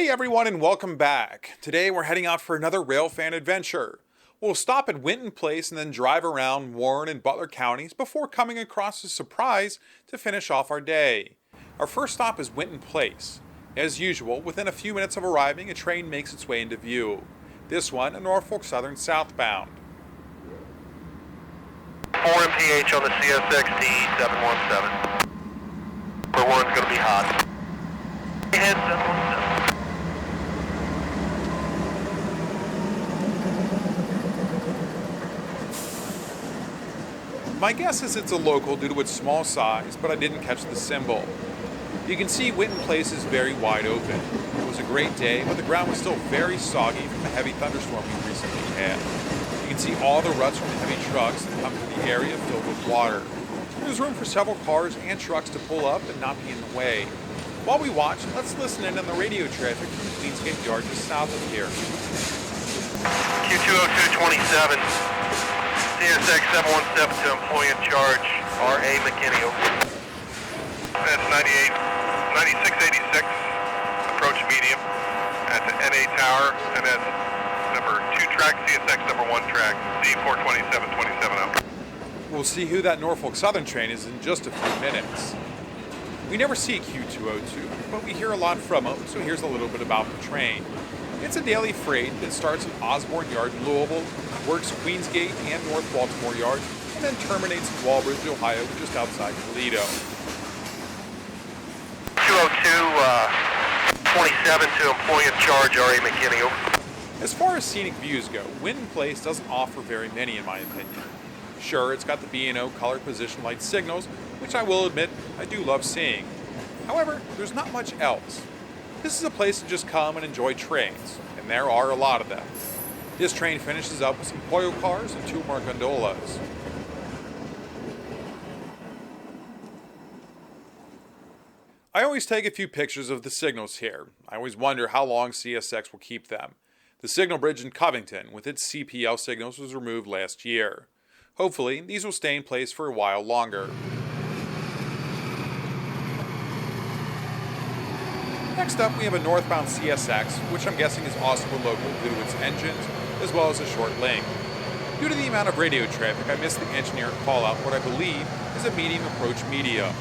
Hey everyone and welcome back. Today we're heading out for another Railfan adventure. We'll stop at Winton Place and then drive around Warren and Butler counties before coming across a surprise to finish off our day. Our first stop is Winton Place. As usual, within a few minutes of arriving, a train makes its way into view. This one, a Norfolk Southern southbound. 4 mph on the CSX D717. Number 1's going to be hot. Head 717. My guess is it's a local due to its small size, but I didn't catch the symbol. You can see Winton Place is very wide open. It was a great day, but the ground was still very soggy from the heavy thunderstorm we recently had. You can see all the ruts from the heavy trucks that come through the area filled with water. There's room for several cars and trucks to pull up and not be in the way. While we watch, let's listen in on the radio traffic from the Queensgate Yard just south of here. Q20227. CSX 717 to employee in charge, R.A. McKinney. That's 9686, approach medium at the NA Tower, and that's number 2 track, CSX number 1 track, Z427-27 We'll see who that Norfolk Southern train is in just a few minutes. We never see Q202, but we hear a lot from it, so here's a little bit about the train. It's a daily freight that starts at Osborne Yard in Louisville, works Queensgate and North Baltimore Yard, and then terminates in Walbridge, Ohio, just outside Toledo. 202-27 to employee in charge, R.A. McKinney. As far as scenic views go, Winton Place doesn't offer very many in my opinion. Sure, it's got the B&O color position light signals, which I will admit I do love seeing. However, there's not much else. This is a place to just come and enjoy trains, and there are a lot of them. This train finishes up with some Pollo cars and 2 more gondolas. I always take a few pictures of the signals here. I always wonder how long CSX will keep them. The signal bridge in Covington, with its CPL signals, was removed last year. Hopefully, these will stay in place for a while longer. Next up, we have a northbound CSX, which I'm guessing is also a local due to its engines, as well as a short link. Due to the amount of radio traffic, I missed the engineer call out what I believe is a medium approach medium.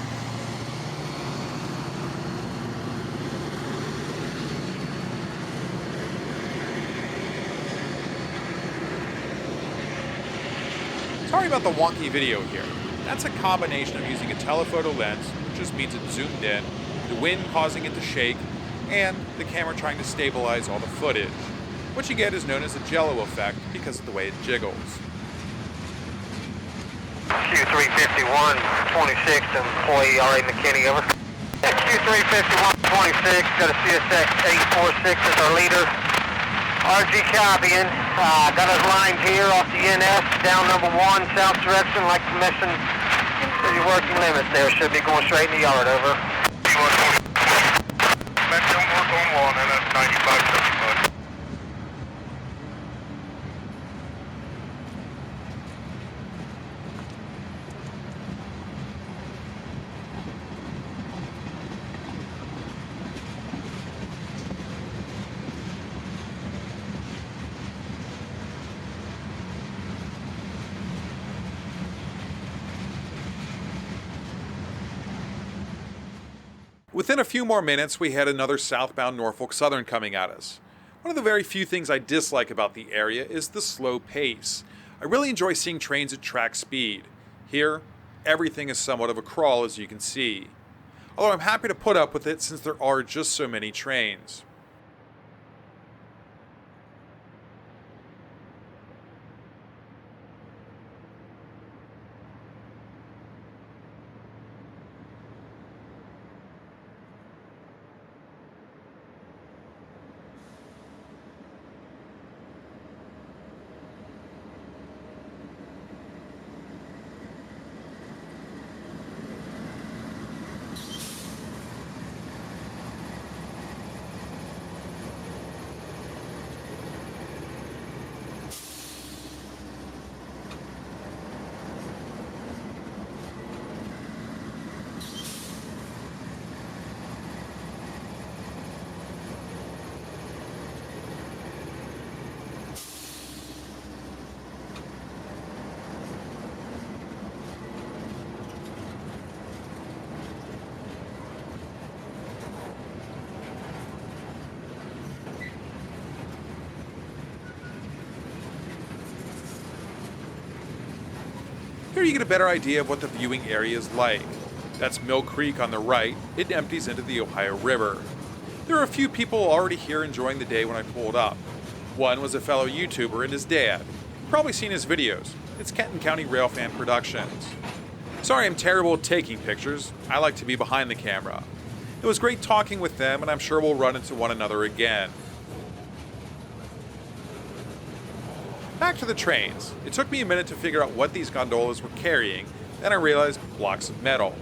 Sorry about the wonky video here. That's a combination of using a telephoto lens, which just means it's zoomed in, the wind causing it to shake, and the camera trying to stabilize all the footage. What you get is known as a jello effect because of the way it jiggles. Q351, 26, employee R.A. McKinney, over. Q351, 26, got a CSX 846 as our leader. RG copying, got us lined here off the NS, down number 1, south direction, like permission for your working limits there. Should be going straight in the yard, over. Maximum work on 1, and that's 9575. Within a few more minutes, we had another southbound Norfolk Southern coming at us. One of the very few things I dislike about the area is the slow pace. I really enjoy seeing trains at track speed. Here, everything is somewhat of a crawl, as you can see. Although I'm happy to put up with it since there are just so many trains. There you get a better idea of what the viewing area is like. That's Mill Creek on the right. It empties into the Ohio River. There are a few people already here enjoying the day when I pulled up. One was a fellow YouTuber and his dad. You've probably seen his videos. It's Kenton County Railfan Productions. Sorry I'm terrible at taking pictures. I like to be behind the camera. It was great talking with them, and I'm sure we'll run into one another again. Back to the trains. It took me a minute to figure out what these gondolas were carrying, then I realized blocks of metal.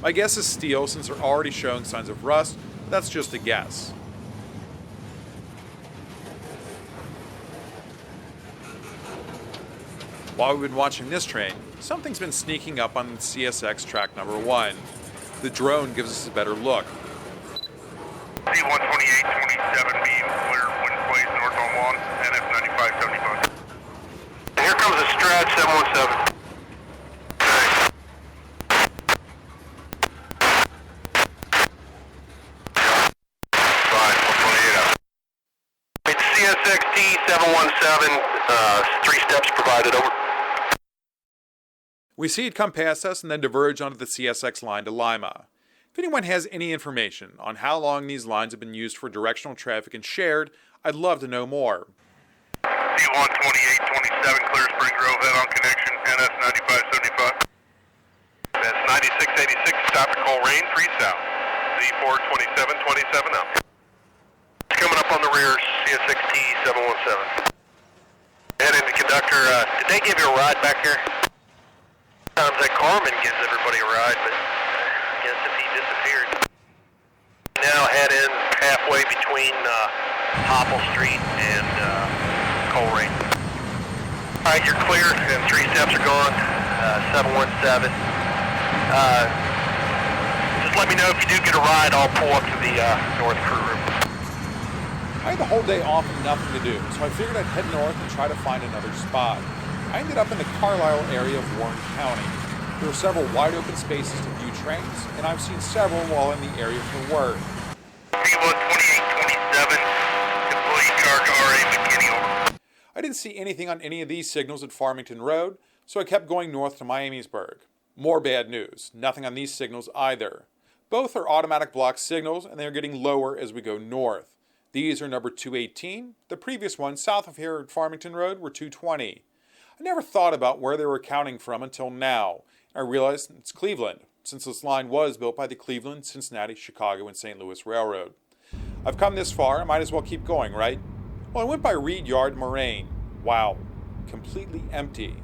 My guess is steel since they're already showing signs of rust, but that's just a guess. While we've been watching this train, something's been sneaking up on CSX track number 1. The drone gives us a better look. C-128-27 being clear, Winton Place, Northbound 1, NF 9575. Here comes a stretch 717. Fine, 128 out. It's CSXT 717, 3 steps provided, over. We see it come past us and then diverge onto the CSX line to Lima. If anyone has any information on how long these lines have been used for directional traffic and shared, I'd love to know more. C-128-27 Clear Spring Grove head-on connection, NS 9575. That's 9686, stop at Coleraine, 3 south. Z42727 up. It's coming up on the rear, CSXT 717. And the conductor, did they give you a ride back here? Sometimes that Carmen gives everybody a ride, but I guess if he disappeared. Now head in halfway between Hopple Street and Coleraine. All right, you're clear, and 3 steps are gone. 717. Just let me know if you do get a ride. I'll pull up to the north crew room. I had the whole day off and nothing to do, so I figured I'd head north and try to find another spot. I ended up in the Carlisle area of Warren County. There are several wide open spaces to view trains, and I've seen several while in the area for work. C-128-27, employee charge R.A. McKinney, over. I didn't see anything on any of these signals at Farmington Road, so I kept going north to Miamisburg. More bad news, nothing on these signals either. Both are automatic block signals, and they are getting lower as we go north. These are number 218. The previous ones south of here at Farmington Road were 220. I never thought about where they were counting from until now. I realized it's Cleveland, since this line was built by the Cleveland, Cincinnati, Chicago, and St. Louis Railroad. I've come this far, I might as well keep going, right? Well, I went by Reed Yard, Moraine. Wow, completely empty.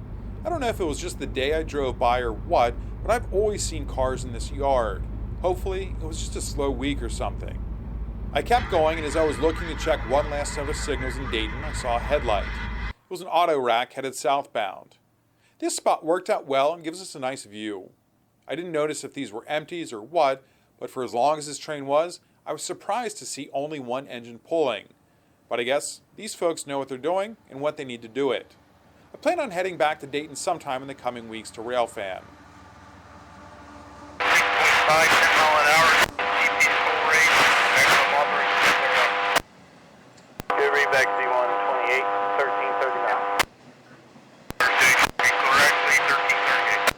I don't know if it was just the day I drove by or what, but I've always seen cars in this yard. Hopefully, it was just a slow week or something. I kept going, and as I was looking to check one last set of signals in Dayton, I saw a headlight. It was an auto rack headed southbound. This spot worked out well and gives us a nice view. I didn't notice if these were empties or what, but for as long as this train was, I was surprised to see only one engine pulling. But I guess these folks know what they're doing and what they need to do it. I plan on heading back to Dayton sometime in the coming weeks to Railfan. 6.5, 10 mile an hour, GPS Coleraine, maximum authorized clear up. Good read back C-128, 1339. Station, correctly, 1338.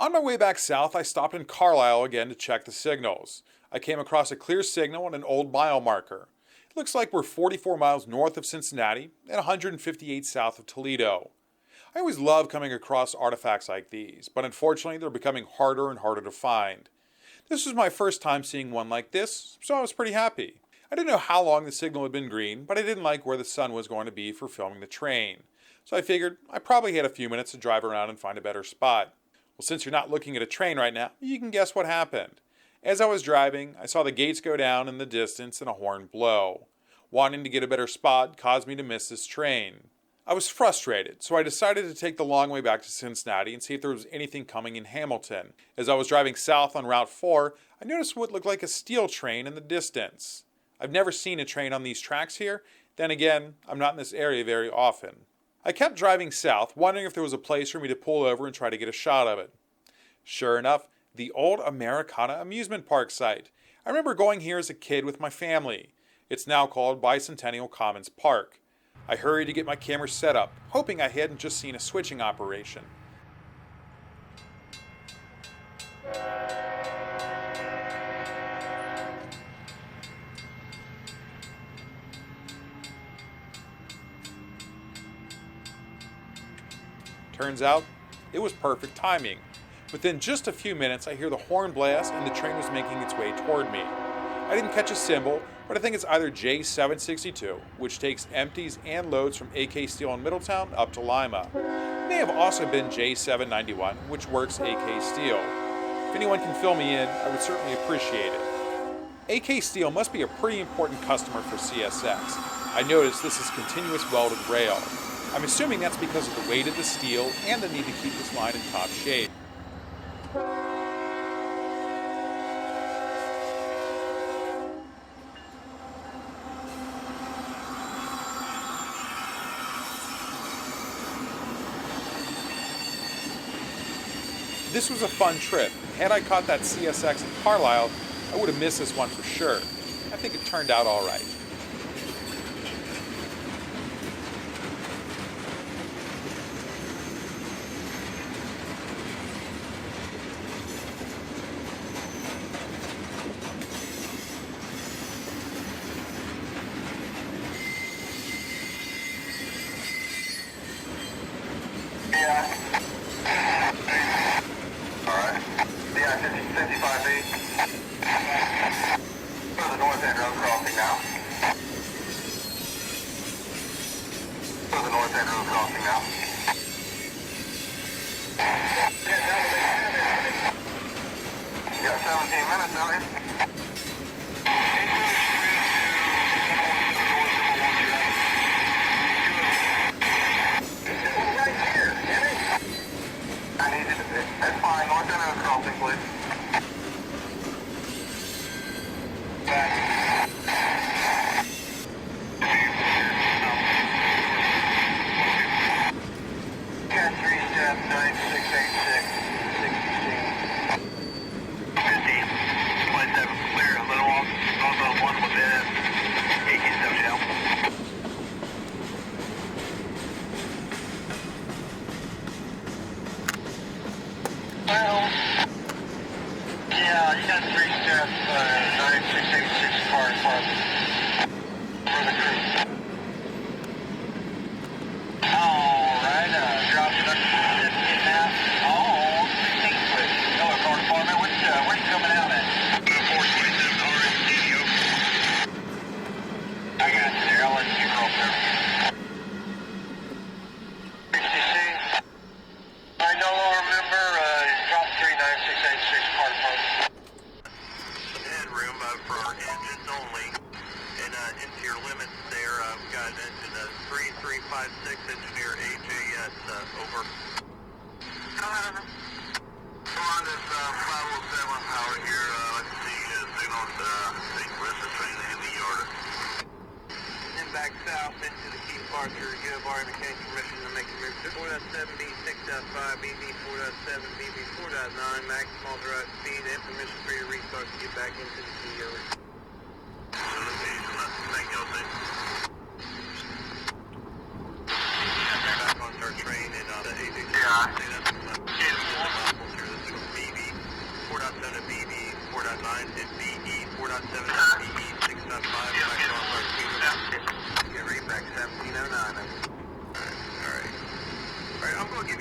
On my way back south, I stopped in Carlisle again to check the signals. I came across a clear signal and an old mile marker. It looks like we're 44 miles north of Cincinnati and 158 south of Toledo. I always love coming across artifacts like these, but unfortunately they're becoming harder and harder to find. This was my first time seeing one like this, so I was pretty happy. I didn't know how long the signal had been green, but I didn't like where the sun was going to be for filming the train. So I figured I probably had a few minutes to drive around and find a better spot. Well, since you're not looking at a train right now, you can guess what happened. As I was driving, I saw the gates go down in the distance and a horn blow. Wanting to get a better spot caused me to miss this train. I was frustrated, so I decided to take the long way back to Cincinnati and see if there was anything coming in Hamilton. As I was driving south on Route 4, I noticed what looked like a steel train in the distance. I've never seen a train on these tracks here. Then again, I'm not in this area very often. I kept driving south, wondering if there was a place for me to pull over and try to get a shot of it. Sure enough, the old Americana amusement park site. I remember going here as a kid with my family. It's now called Bicentennial Commons Park. I hurried to get my camera set up, hoping I hadn't just seen a switching operation. Turns out, it was perfect timing. Within just a few minutes, I hear the horn blast and the train was making its way toward me. I didn't catch a symbol, but I think it's either J762, which takes empties and loads from AK Steel in Middletown up to Lima. It may have also been J791, which works AK Steel. If anyone can fill me in, I would certainly appreciate it. AK Steel must be a pretty important customer for CSX. I noticed this is continuous welded rail. I'm assuming that's because of the weight of the steel and the need to keep this line in top shape. This was a fun trip. Had I caught that CSX in Carlisle, I would have missed this one for sure. I think it turned out all right.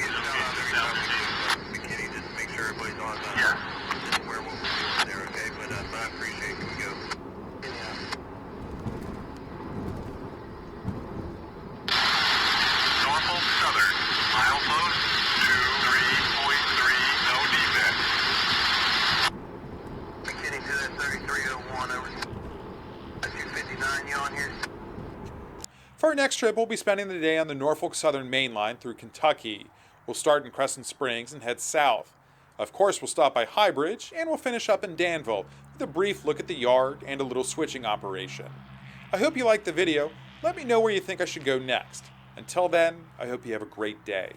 be a shout out every time we do McKinney, just to make sure everybody's on where we'll be there, okay? But I appreciate it. Can we go? Norfolk Southern, milepost 23.3, no defect. McKinney to that 3301 over 259, you on here? For our next trip, we'll be spending the day on the Norfolk Southern main line through Kentucky. We'll start in Crescent Springs and head south. Of course, we'll stop by High Bridge, and we'll finish up in Danville with a brief look at the yard and a little switching operation. I hope you liked the video. Let me know where you think I should go next. Until then, I hope you have a great day.